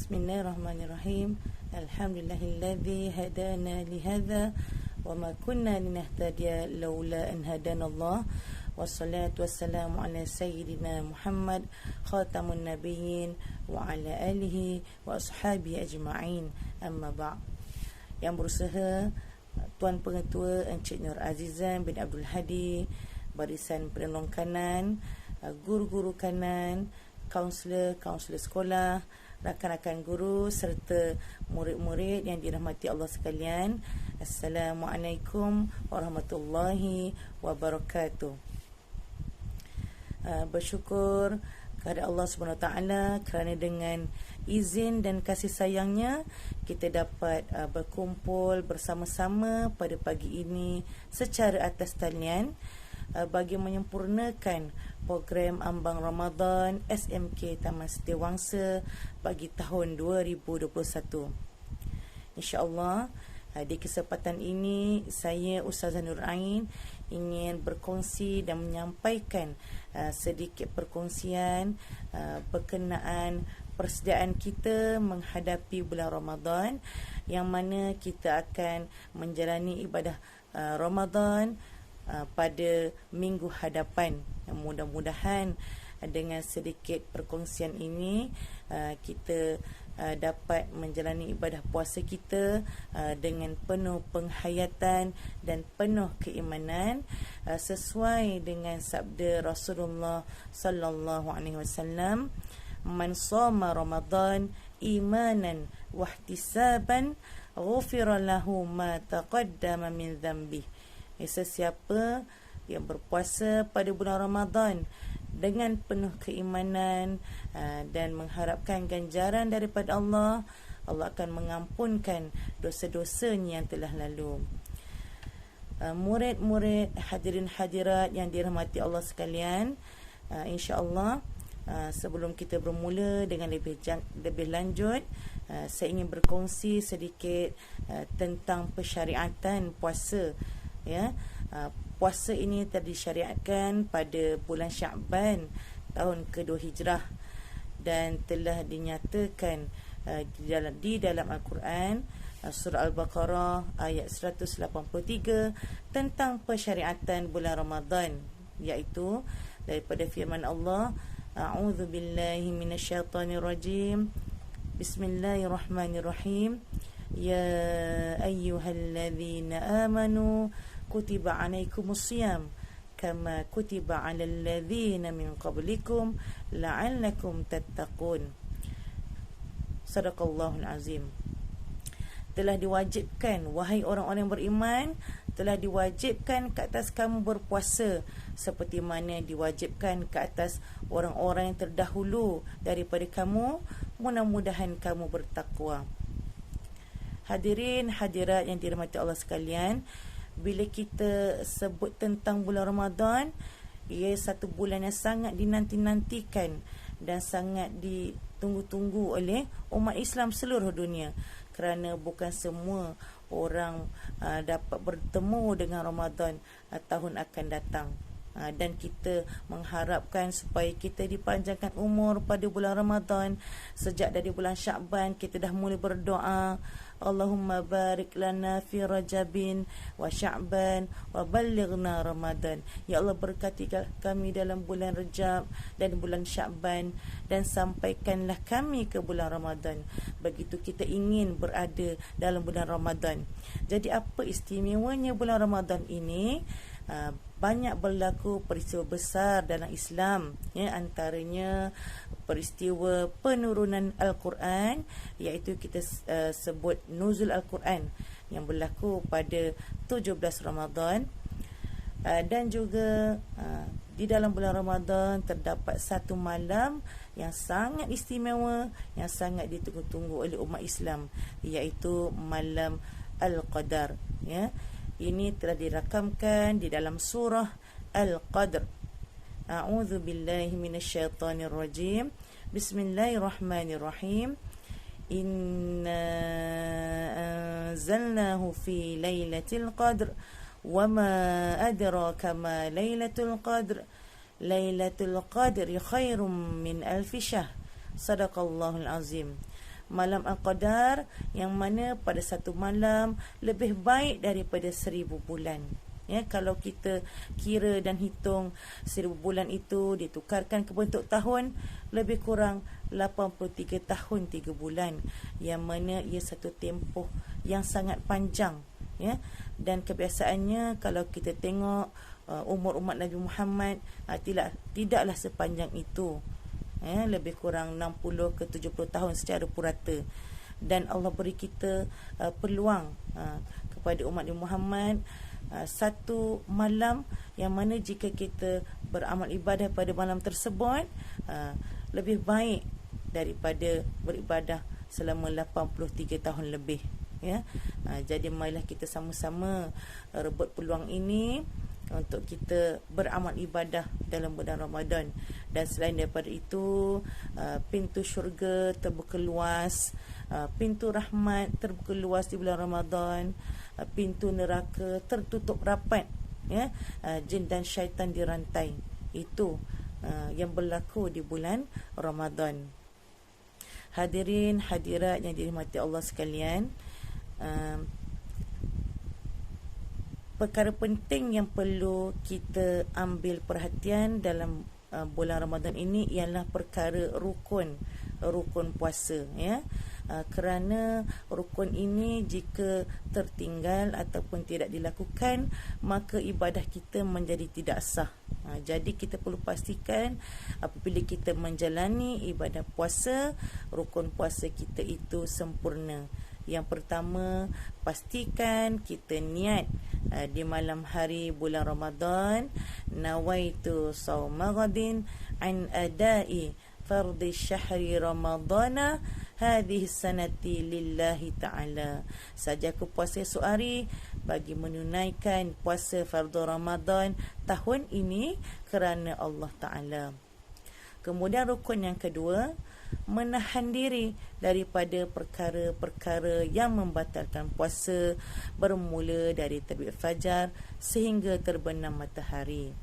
Bismillahirrahmanirrahim. Alhamdulillahilladzi hadana lihadza wa ma kunna linahtadiya laula an hadanallah. Wassalatu wassalamu ala sayyidina Muhammad khatamun nabiyyin wa ala alihi wa ashabihi ajma'in. Amma ba'. Yang berusaha Tuan Pengetua Encik Nur Azizan bin Abdul Hadi, barisan penolong kanan, guru-guru kanan, kaunselor sekolah, rakan-rakan guru serta murid-murid yang dirahmati Allah sekalian. Assalamualaikum warahmatullahi wabarakatuh. Bersyukur kepada Allah SWT kerana dengan izin dan kasih sayangnya kita dapat berkumpul bersama-sama pada pagi ini secara atas talian bagi menyempurnakan program Ambang Ramadan SMK Taman Setiawangsa bagi tahun 2021. InsyaAllah di kesempatan ini saya Ustazah Nur Ain ingin berkongsi dan menyampaikan sedikit perkongsian berkenaan persediaan kita menghadapi bulan Ramadan, yang mana kita akan menjalani ibadah Ramadan pada minggu hadapan. Mudah-mudahan dengan sedikit perkongsian ini kita dapat menjalani ibadah puasa kita dengan penuh penghayatan dan penuh keimanan sesuai dengan sabda Rasulullah sallallahu alaihi wasallam, man shoma Ramadan imanan wa ihtisaban ghufira lahu ma taqaddama min dhanbihi. Sesiapa yang berpuasa pada bulan Ramadan dengan penuh keimanan dan mengharapkan ganjaran daripada Allah, Allah akan mengampunkan dosa-dosanya yang telah lalu. Murid-murid, hadirin hadirat yang dirahmati Allah sekalian, insya-Allah sebelum kita bermula dengan lebih lanjut, saya ingin berkongsi sedikit tentang persyariatan puasa. Puasa ini telah disyariatkan pada bulan Sya'ban tahun kedua Hijrah dan telah dinyatakan di dalam Al-Quran, surah Al-Baqarah ayat 183 tentang persyariatan bulan Ramadan, iaitu daripada firman Allah, A'udzu billahi minasyaitonir rajim. Bismillahirrahmanirrahim. Ya ayyuhalladzina amanu kutiba alaikumusiyam kama kutiba alal ladzina min qablikum la'allakum tattaqun. Sadaqallahul azim. Telah diwajibkan, wahai orang-orang yang beriman, telah diwajibkan ke atas kamu berpuasa seperti mana diwajibkan ke atas orang-orang yang terdahulu daripada kamu. Mudah-mudahan kamu bertakwa. Hadirin hadirat yang dirahmati Allah sekalian, bila kita sebut tentang bulan Ramadan, ia satu bulan yang sangat dinanti-nantikan dan sangat ditunggu-tunggu oleh umat Islam seluruh dunia, kerana bukan semua orang dapat bertemu dengan Ramadan tahun akan datang. Dan kita mengharapkan supaya kita dipanjangkan umur pada bulan Ramadan. Sejak dari bulan Sya'ban kita dah mulai berdoa, Allahumma barik lana fi Rajabin wa Sya'ban wa ballighna Ramadan. Ya Allah, berkati kami dalam bulan Rajab dan bulan Sya'ban dan sampaikanlah kami ke bulan Ramadan. Begitu kita ingin berada dalam bulan Ramadan. Jadi apa istimewanya bulan Ramadan ini? Banyak berlaku peristiwa besar dalam Islam, antaranya peristiwa penurunan Al-Quran, iaitu kita sebut nuzul Al-Quran yang berlaku pada 17 Ramadan. Dan juga di dalam bulan Ramadan terdapat satu malam yang sangat istimewa, yang sangat ditunggu-tunggu oleh umat Islam, iaitu malam Al-Qadar. Ini telah dirakamkan di dalam surah Al-Qadr. A'udzu billahi minasyaitonir rajim. Bismillahirrahmanirrahim. Inna anzalnahu fi lailatul qadr wa ma adraka ma lailatul qadr. Lailatul qadri khairum min alfi syahr. Sadaqallahul azim. malam Al-Qadar, yang mana pada satu malam lebih baik daripada 1000 bulan. Ya, kalau kita kira dan hitung 1000 bulan itu ditukarkan ke bentuk tahun, lebih kurang 83 tahun 3 bulan, yang mana ia satu tempoh yang sangat panjang. Ya, dan kebiasaannya kalau kita tengok umur umat Nabi Muhammad tidaklah sepanjang itu. Lebih kurang 60 ke 70 tahun secara purata. Dan Allah beri kita peluang kepada umat Nabi Muhammad satu malam yang mana jika kita beramal ibadah pada malam tersebut lebih baik daripada beribadah selama 83 tahun lebih. Ya, jadi marilah kita sama-sama rebut peluang ini untuk kita beramal ibadah dalam bulan Ramadan. Dan selain daripada itu, pintu syurga terbuka luas, pintu rahmat terbuka luas di bulan Ramadan, pintu neraka tertutup rapat. Ya, jin dan syaitan dirantai. Itu yang berlaku di bulan Ramadan. Hadirin hadirat yang dirahmati Allah sekalian, perkara penting yang perlu kita ambil perhatian dalam bulan Ramadan ini ialah perkara rukun puasa. Ya, kerana rukun ini jika tertinggal ataupun tidak dilakukan, maka ibadah kita menjadi tidak sah. Jadi kita perlu pastikan apabila kita menjalani ibadah puasa, rukun puasa kita itu sempurna. Yang pertama, pastikan kita niat di malam hari bulan Ramadan, nawaitu shauma ghadin an adai fardhi syahri ramadana hadhihi sanati lillahi ta'ala. Saja aku puasa esok hari bagi menunaikan puasa fardu Ramadan tahun ini kerana Allah Ta'ala. Kemudian rukun yang kedua, menahan diri daripada perkara-perkara yang membatalkan puasa, bermula dari terbit fajar sehingga terbenam matahari.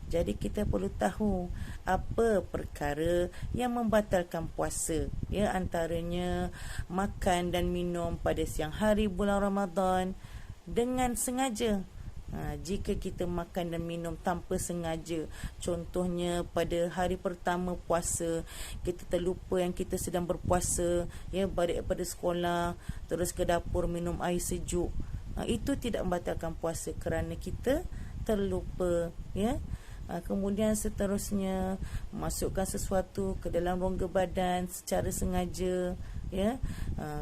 Jadi kita perlu tahu apa perkara yang membatalkan puasa. Ya, antaranya makan dan minum pada siang hari bulan Ramadan dengan sengaja. Jika kita makan dan minum tanpa sengaja, contohnya pada hari pertama puasa, kita terlupa yang kita sedang berpuasa, ya, balik daripada sekolah terus ke dapur minum air sejuk, itu tidak membatalkan puasa kerana kita terlupa. Ya, kemudian seterusnya, masukkan sesuatu ke dalam rongga badan secara sengaja, ya,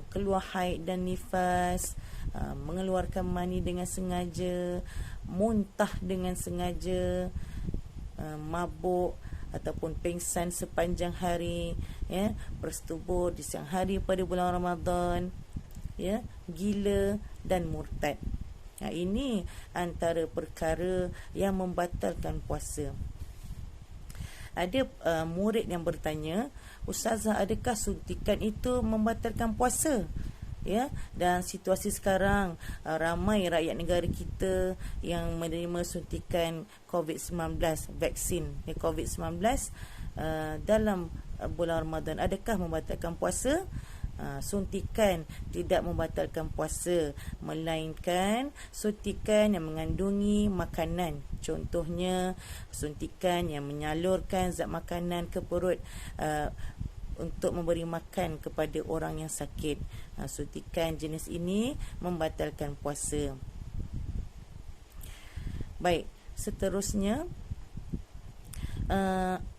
keluar haid dan nifas, mengeluarkan mani dengan sengaja, muntah dengan sengaja, mabuk ataupun pingsan sepanjang hari, ya, bersetubuh di siang hari pada bulan Ramadan, ya, gila dan murtad. Ini antara perkara yang membatalkan puasa. Ada murid yang bertanya, Ustazah, adakah suntikan itu membatalkan puasa? Ya, dan situasi sekarang ramai rakyat negara kita yang menerima suntikan COVID-19, vaksin COVID-19 dalam bulan Ramadan. Adakah membatalkan puasa? Suntikan tidak membatalkan puasa, melainkan suntikan yang mengandungi makanan. Contohnya suntikan yang menyalurkan zat makanan ke perut untuk memberi makan kepada orang yang sakit. Suntikan jenis ini membatalkan puasa. Baik, seterusnya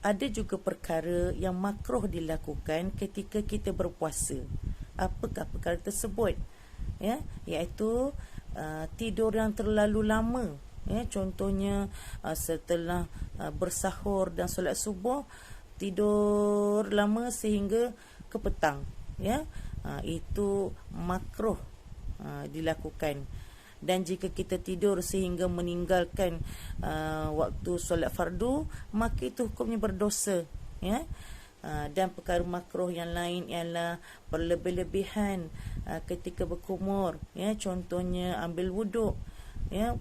ada juga perkara yang makruh dilakukan ketika kita berpuasa. Apakah perkara tersebut? Ya, iaitu tidur yang terlalu lama. Ya, contohnya setelah bersahur dan solat subuh, tidur lama sehingga ke petang. Ya, itu makruh dilakukan. Dan jika kita tidur sehingga meninggalkan waktu solat fardu, maka itu hukumnya berdosa. Ya, dan perkara makruh yang lain ialah berlebih-lebihan ketika berkumur. Ya, contohnya ambil wuduk, ya,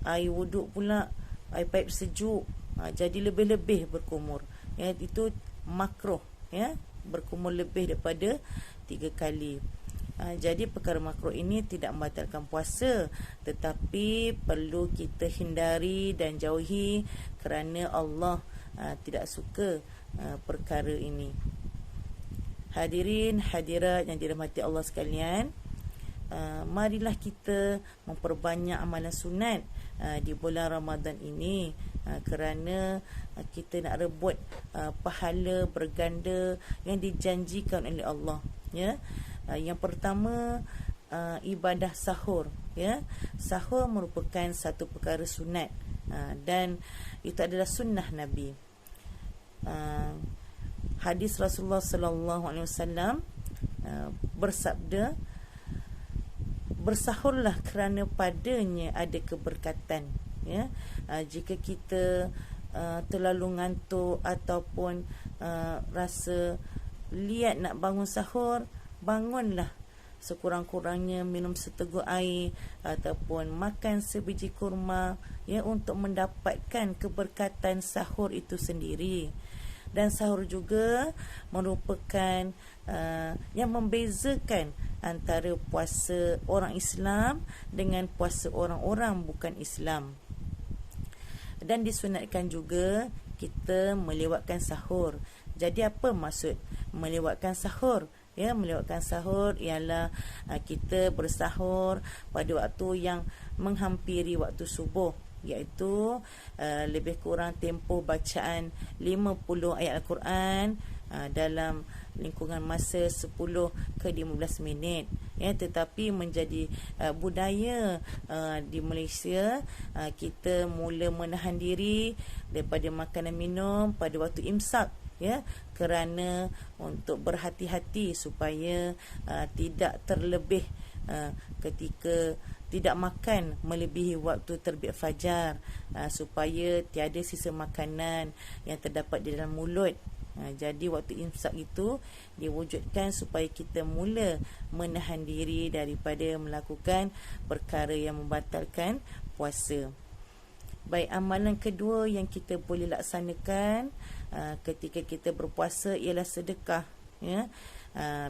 air wuduk pula air paip sejuk, jadi lebih-lebih berkumur. Ya, itu makruh, ya, berkumur lebih daripada 3 kali. Jadi perkara makruh ini tidak membatalkan puasa, tetapi perlu kita hindari dan jauhi kerana Allah tidak suka perkara ini. Hadirin hadirat yang dirahmati Allah sekalian, marilah kita memperbanyak amalan sunat di bulan Ramadan ini, kerana kita nak rebut pahala berganda yang dijanjikan oleh Allah, ya. Yang pertama, ibadah sahur, ya. Sahur merupakan satu perkara sunat, dan itu adalah sunnah Nabi. Hadis Rasulullah sallallahu alaihi wasallam bersabda, bersahurlah kerana padanya ada keberkatan, ya. Jika kita terlalu ngantuk ataupun rasa liat nak bangun sahur, bangunlah, sekurang-kurangnya minum seteguk air ataupun makan sebiji kurma, ya, untuk mendapatkan keberkatan sahur itu sendiri. Dan sahur juga merupakan yang membezakan antara puasa orang Islam dengan puasa orang-orang bukan Islam. Dan disunatkan juga kita melewatkan sahur. Jadi apa maksud melewatkan sahur? Ya, melewatkan sahur ialah kita bersahur pada waktu yang menghampiri waktu subuh, iaitu lebih kurang tempoh bacaan 50 ayat Al-Quran dalam lingkungan masa 10 ke 15 minit, ya. Tetapi menjadi budaya di Malaysia, kita mula menahan diri daripada makan dan minum pada waktu imsak, ya, kerana untuk berhati-hati supaya tidak terlebih ketika tidak makan melebihi waktu terbit fajar, supaya tiada sisa makanan yang terdapat di dalam mulut. Jadi waktu imsak itu diwujudkan supaya kita mula menahan diri daripada melakukan perkara yang membatalkan puasa. Baik, amalan kedua yang kita boleh laksanakan ketika kita berpuasa ialah sedekah, ya.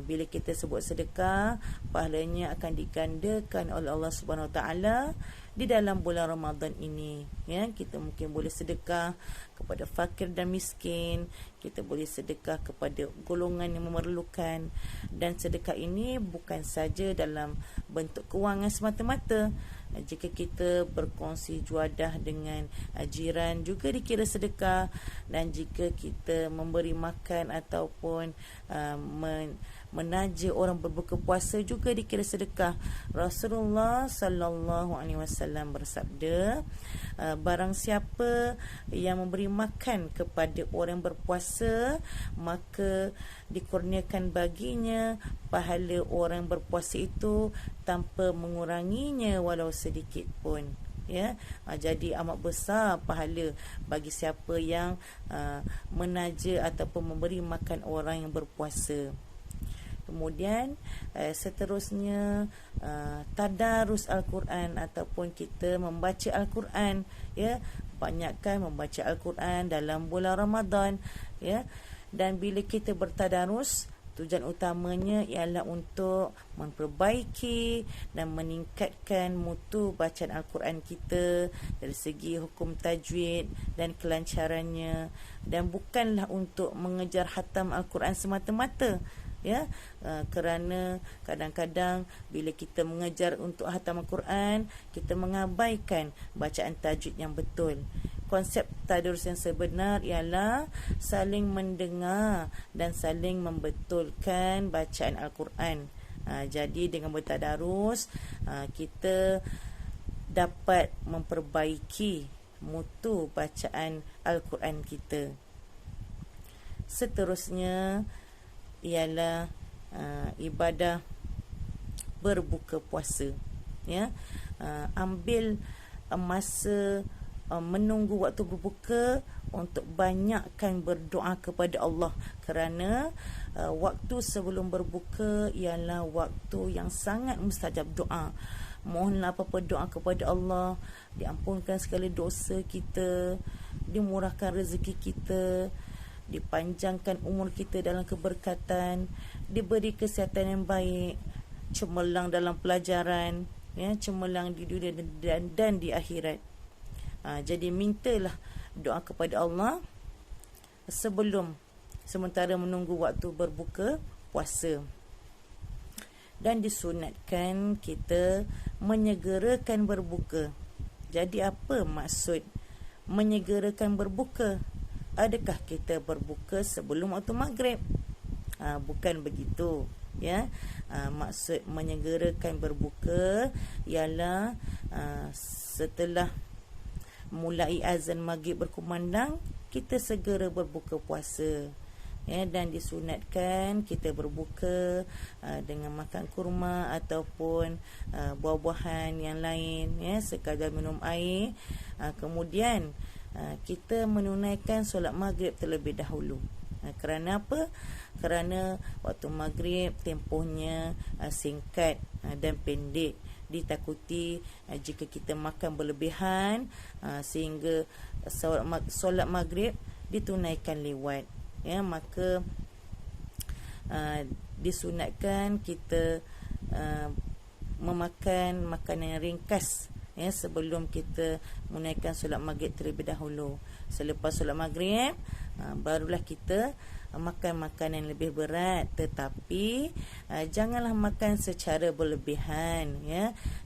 Bila kita sebut sedekah, pahalanya akan digandakan oleh Allah Subhanahu Wa Taala di dalam bulan Ramadan ini, ya. Kita mungkin boleh sedekah kepada fakir dan miskin, kita boleh sedekah kepada golongan yang memerlukan, dan sedekah ini bukan saja dalam bentuk kewangan semata-mata. Jika kita berkongsi juadah dengan jiran juga dikira sedekah, dan jika kita memberi makan ataupun menaja orang berbuka puasa juga dikira sedekah. Rasulullah sallallahu alaihi wasallam bersabda, barang siapa yang memberi makan kepada orang berpuasa, maka dikurniakan baginya pahala orang berpuasa itu tanpa menguranginya walau sedikit pun, ya. Jadi amat besar pahala bagi siapa yang menaja ataupun memberi makan orang yang berpuasa. Kemudian seterusnya tadarus Al-Quran ataupun kita membaca Al-Quran, ya. Banyakkan membaca Al-Quran dalam bulan Ramadan, ya. Dan bila kita bertadarus, tujuan utamanya ialah untuk memperbaiki dan meningkatkan mutu bacaan Al-Quran kita dari segi hukum tajwid dan kelancarannya, dan bukanlah untuk mengejar khatam Al-Quran semata-mata, ya. Kerana kadang-kadang bila kita mengejar untuk khatam Al-Quran, kita mengabaikan bacaan tajwid yang betul. Konsep tadarus yang sebenar ialah saling mendengar dan saling membetulkan bacaan Al-Quran. Jadi dengan bertadarus, kita dapat memperbaiki mutu bacaan Al-Quran kita. Seterusnya ialah ibadah berbuka puasa, ya. Ambil masa menunggu waktu berbuka untuk banyakkan berdoa kepada Allah, kerana waktu sebelum berbuka ialah waktu yang sangat mustajab doa. Mohonlah apa-apa doa kepada Allah, diampunkan segala dosa kita, dimurahkan rezeki kita, dipanjangkan umur kita dalam keberkatan, diberi kesihatan yang baik, cemerlang dalam pelajaran, cemerlang di dunia dan di akhirat. Jadi mintalah doa kepada Allah sementara menunggu waktu berbuka puasa. Dan disunatkan kita menyegerakan berbuka. Jadi apa maksud menyegerakan berbuka? Adakah kita berbuka sebelum waktu maghrib? Bukan begitu, ya. Maksud menyegerakan berbuka ialah setelah mulai azan maghrib berkumandang, kita segera berbuka puasa. Dan disunatkan kita berbuka dengan makan kurma ataupun buah-buahan yang lain, sekadar minum air. Kemudian kita menunaikan solat maghrib terlebih dahulu. Kerana apa? Kerana waktu maghrib tempohnya singkat dan pendek. Ditakuti jika kita makan berlebihan sehingga solat maghrib ditunaikan lewat, maka disunatkan kita memakan makanan yang ringkas sebelum kita menunaikan solat maghrib terlebih dahulu. Selepas solat maghrib barulah kita makan makanan yang lebih berat, tetapi janganlah makan secara berlebihan,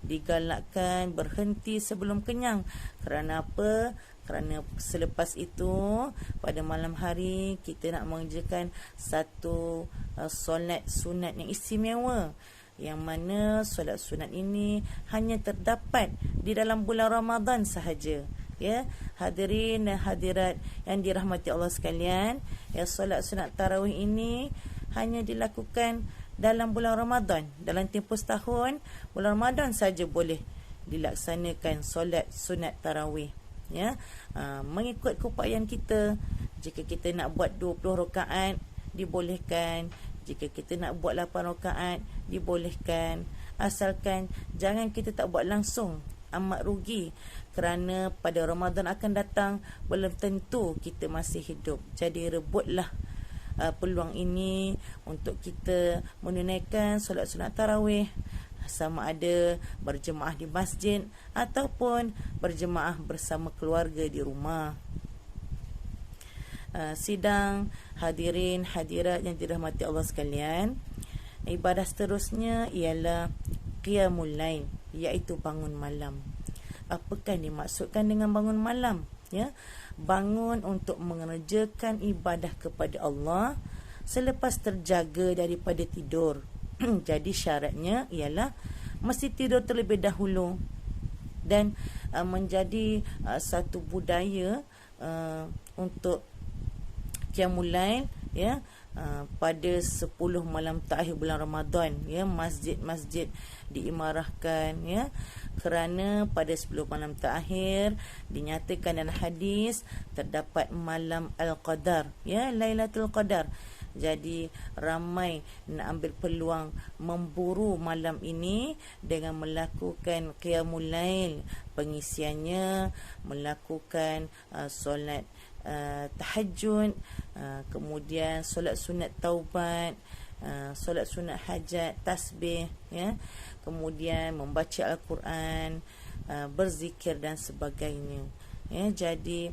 digalakkan berhenti sebelum kenyang. Kerana apa? Kerana selepas itu pada malam hari kita nak mengerjakan satu solat sunat yang istimewa, yang mana solat sunat ini hanya terdapat di dalam bulan Ramadan sahaja. Hadirin dan hadirat yang dirahmati Allah sekalian, solat sunat tarawih ini hanya dilakukan dalam bulan Ramadan. Dalam tempoh setahun, bulan Ramadan saja boleh dilaksanakan solat sunat tarawih. Mengikut keupayaan kita. Jika kita nak buat 20 rakaat dibolehkan, jika kita nak buat 8 rakaat dibolehkan, asalkan jangan kita tak buat langsung, amat rugi. Kerana pada Ramadan akan datang belum tentu kita masih hidup. Jadi rebutlah peluang ini untuk kita menunaikan solat sunat tarawih, sama ada berjemaah di masjid ataupun berjemaah bersama keluarga di rumah. Sidang hadirin hadirat yang dirahmati Allah sekalian, ibadah seterusnya ialah qiyamul lail, iaitu bangun malam. Apakah dimaksudkan dengan bangun malam? Bangun untuk mengerjakan ibadah kepada Allah selepas terjaga daripada tidur. Jadi syaratnya ialah mesti tidur terlebih dahulu. Dan menjadi satu budaya untuk qiyamul lail, pada 10 malam terakhir bulan Ramadan, masjid-masjid diimarahkan, kerana pada 10 malam terakhir dinyatakan dalam hadis terdapat malam Al-Qadar, Lailatul Qadar. Jadi ramai nak ambil peluang memburu malam ini dengan melakukan qiyamul lail. Pengisiannya melakukan solat tahajud, kemudian solat sunat taubat, solat sunat hajat, tasbih, kemudian membaca Al-Quran, berzikir dan sebagainya. Jadi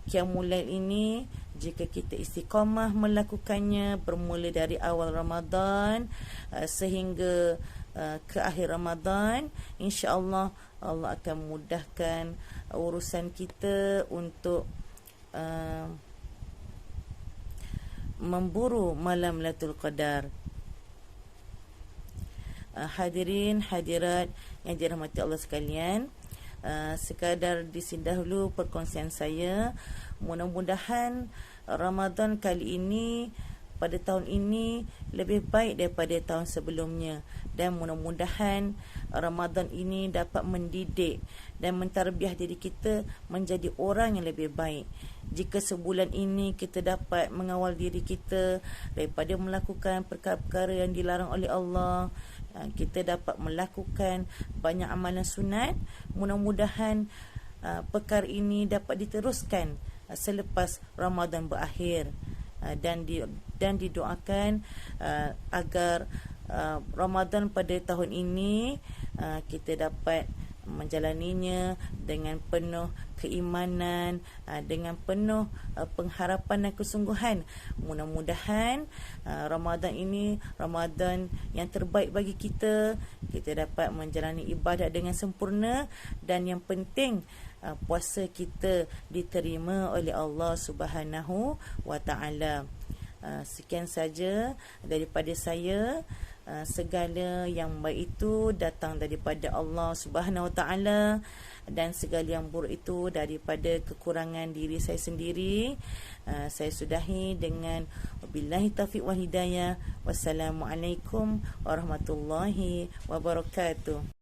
qiyamul lail ini jika kita istiqamah melakukannya bermula dari awal Ramadan sehingga ke akhir Ramadan, insya-Allah Allah akan mudahkan urusan kita untuk memburu malam Lailatul Qadar. Hadirin hadirat yang dirahmati Allah sekalian, sekadar di sini dahulu perkongsian saya. Mudah-mudahan Ramadan kali ini, pada tahun ini, lebih baik daripada tahun sebelumnya. Dan mudah-mudahan Ramadan ini dapat mendidik dan mentarbiah diri kita menjadi orang yang lebih baik. Jika sebulan ini kita dapat mengawal diri kita daripada melakukan perkara-perkara yang dilarang oleh Allah, kita dapat melakukan banyak amalan sunat, mudah-mudahan perkara ini dapat diteruskan selepas Ramadan berakhir. Dan didoakan agar Ramadan pada tahun ini kita dapat menjalaninya dengan penuh keimanan, dengan penuh pengharapan dan kesungguhan. Mudah-mudahan Ramadan ini Ramadan yang terbaik bagi kita. Kita dapat menjalani ibadat dengan sempurna, dan yang penting puasa kita diterima oleh Allah Subhanahu wa taala. Sekian saja daripada saya. Segala yang baik itu datang daripada Allah Subhanahu wa taala, dan segala yang buruk itu daripada kekurangan diri saya sendiri. Saya sudahi dengan wabillahi taufiq wal hidayah. Wassalamualaikum warahmatullahi wabarakatuh.